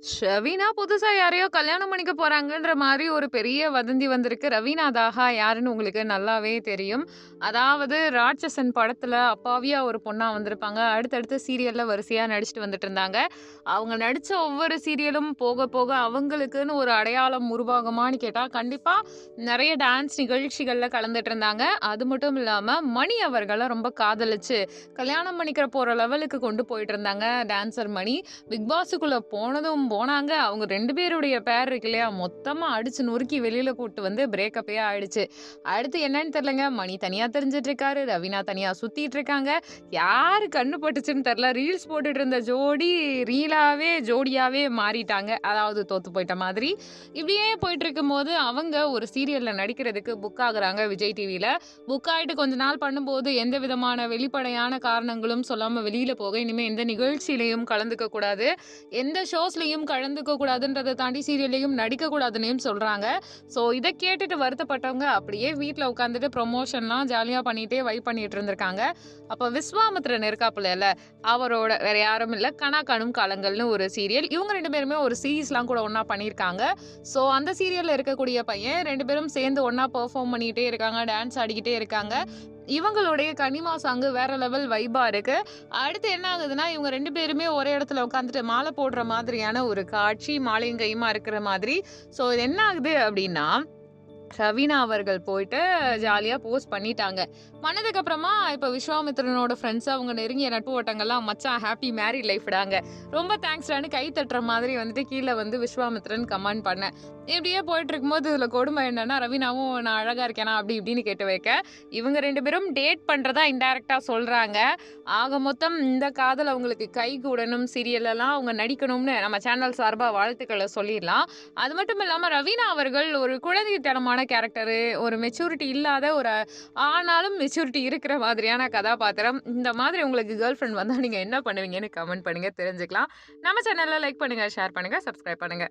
ஷவீனா புதுசா யாரையோ கல்யாணம் பண்ணிக்க போறாங்கன்ற மாரி ஒரு பெரிய வதந்தி வந்திருக்கு. ரவீனா தாஹா யாருன்னு உங்களுக்கு நல்லாவே தெரியும். அதாவது ராட்சசன் படத்துல அப்பாவியா ஒரு பொண்ணா வந்திருப்பாங்க. அடுத்தடுத்து சீரியல்ல வரிசையா நடிச்சுட்டு வந்துட்டு இருந்தாங்க. அவங்க நடிச்ச ஒவ்வொரு சீரியலும் போக போக அவங்களுக்குன்னு ஒரு அடையாளம் உருவாகுமான்னு கேட்டா, கண்டிப்பா நெறைய டான்ஸ் நிகழ்ச்சிகள்ல கலந்துட்டு இருந்தாங்க. அது மட்டும் இல்லாம மணி அவர்கள ரொம்ப காதலிச்சு கல்யாணம் பண்ணிக்கிற போற லெவலுக்கு கொண்டு போயிட்டு இருந்தாங்க டான்சர் மணி. பிக் பாஸுக்குள்ள போனாங்க. அவங்க 2 பேருடைய பேர் இருக்கு இல்லையா? மொத்தமா அடிச்சு நொறுக்கி வெளியில கூட்டு வந்து பிரேக்கப்பே ஆயிடுச்சு. அடுத்து என்னன்னு தெரியலங்க. மணி தனியா திரிஞ்சுட்டு இருக்காரு. ரவீனா தனியா சுத்திட்டு இருக்காங்க. யாரு கண்ணு பட்டுச்சுன்னு தெரியல. ரீல்ஸ் போட்டுட்டு இருந்த ஜோடி ஜோடியாவே மாறிட்டாங்க. அதாவது தோத்து போயிட்ட மாதிரி. இப்படியே போயிட்டு இருக்கும்போது அவங்க ஒரு சீரியல்ல நடிக்கிறதுக்கு புக் ஆகுறாங்க விஜய் டிவில. புக் ஆயிட்டு கொஞ்ச நாள் பண்ணும்போது எந்த விதமான வெளிப்படையான காரணங்களும் சொல்லாம வெளியில போக, இனிமே எந்த நிகழ்ச்சியிலயும் கலந்துக்க கூடாது. எந்த ஷோஸ்லயும் கலந்துக்க கூடாதுன்றத தாண்டி சீரியல்லயும் நடிக்க கூடாதுன்னும் சொல்றாங்க. ஸோ இத கேட்டுட்டு வருத்தப்பட்டவங்க அப்படியே வீட்ல உட்காந்துட்டு ப்ரொமோஷன்லாம் ஜாலியா பண்ணிட்டே வைப் பண்ணிட்டு இருந்திருக்காங்க. அப்ப விஸ்வாமித்திரன் இருக்காப்புலல்ல, அவரோட வேற யாரும் இல்ல கனா காணும் காலங்கள்னு ஒரு சீரியல். இவங்க 2 பேருமே ஒரு சீரிஸ்லாம் கூட ஒண்ணா பண்ணியிருக்காங்க. ஸோ அந்த சீரியல்ல இருக்கக்கூடிய பையன் 2 பேரும் சேர்ந்து ஒண்ணா பெர்ஃபார்ம் பண்ணிட்டே இருக்காங்க. டான்ஸ் ஆடிக்கிட்டே இருக்காங்க. இவங்களுடைய கனிமா சாங் வேற லெவல் வைபா இருக்கு. அடுத்து என்ன ஆகுதுன்னா, இவங்க 2 பேருமே ஒரே இடத்துல உட்காந்துட்டு மாலை போடுற மாதிரியான ஒரு காட்சி, மாலையும் கையுமா இருக்கிற மாதிரி. ஸோ இது என்ன ஆகுது அப்டின்னா, ரவீனா அவர்கள் போயிட்டு ஜாலியா போஸ்ட் பண்ணிட்டாங்க. பண்ணதுக்கு அப்புறமா இப்ப விஸ்வாமித்திரனோட ஃப்ரெண்ட்ஸ் அவங்க நெருங்கிய நட்பு வட்டங்கள்லாம் மச்சான் ஹாப்பி மேரிட் லைஃப்டாங்க. ரொம்ப தேங்க்ஸ்டான்னு கை தட்டுற மாதிரி வந்துட்டு கீழ வந்து விஸ்வாமித்திரன் கமெண்ட் பண்ணேன். இப்படியே போயிட்டு இருக்கும்போது இதுல கொடுமை என்னன்னா, ரவீனாவும் நான் அழகா இருக்கேனா அப்படி இப்படின்னு கேட்டு வைக்க, இவங்க 2 பேரும் டேட் பண்றதா இன்டைரக்ட்டா சொல்றாங்க. ஆக மொத்தம் இந்த காதல் அவங்களுக்கு கைகூடணும் சீரியல்லலாம் அவங்க நடிக்கணும்னு நம்ம சேனல் சார்பா வாழ்த்துக்கள சொல்லிர்லாம். அது மட்டும் இல்லாம ரவீனா அவர்கள் ஒரு குழந்தைத்தனமான கேரக்டரு, ஒரு மெச்சூரிட்டி இல்லாத ஒரு ஆனாலும் மெச்சூரிட்டி இருக்கிற மாதிரியான கதாபாத்திரம். இந்த மாதிரி உங்களுக்கு கேர்ள் ஃபிரெண்ட் வந்தா நீங்க என்ன பண்ணுவீங்கன்னு கமெண்ட் பண்ணுங்க தெரிஞ்சுக்கலாம். நம்ம சேனல்ல லைக் பண்ணுங்க, ஷேர் பண்ணுங்க, சப்ஸ்கிரைப் பண்ணுங்க.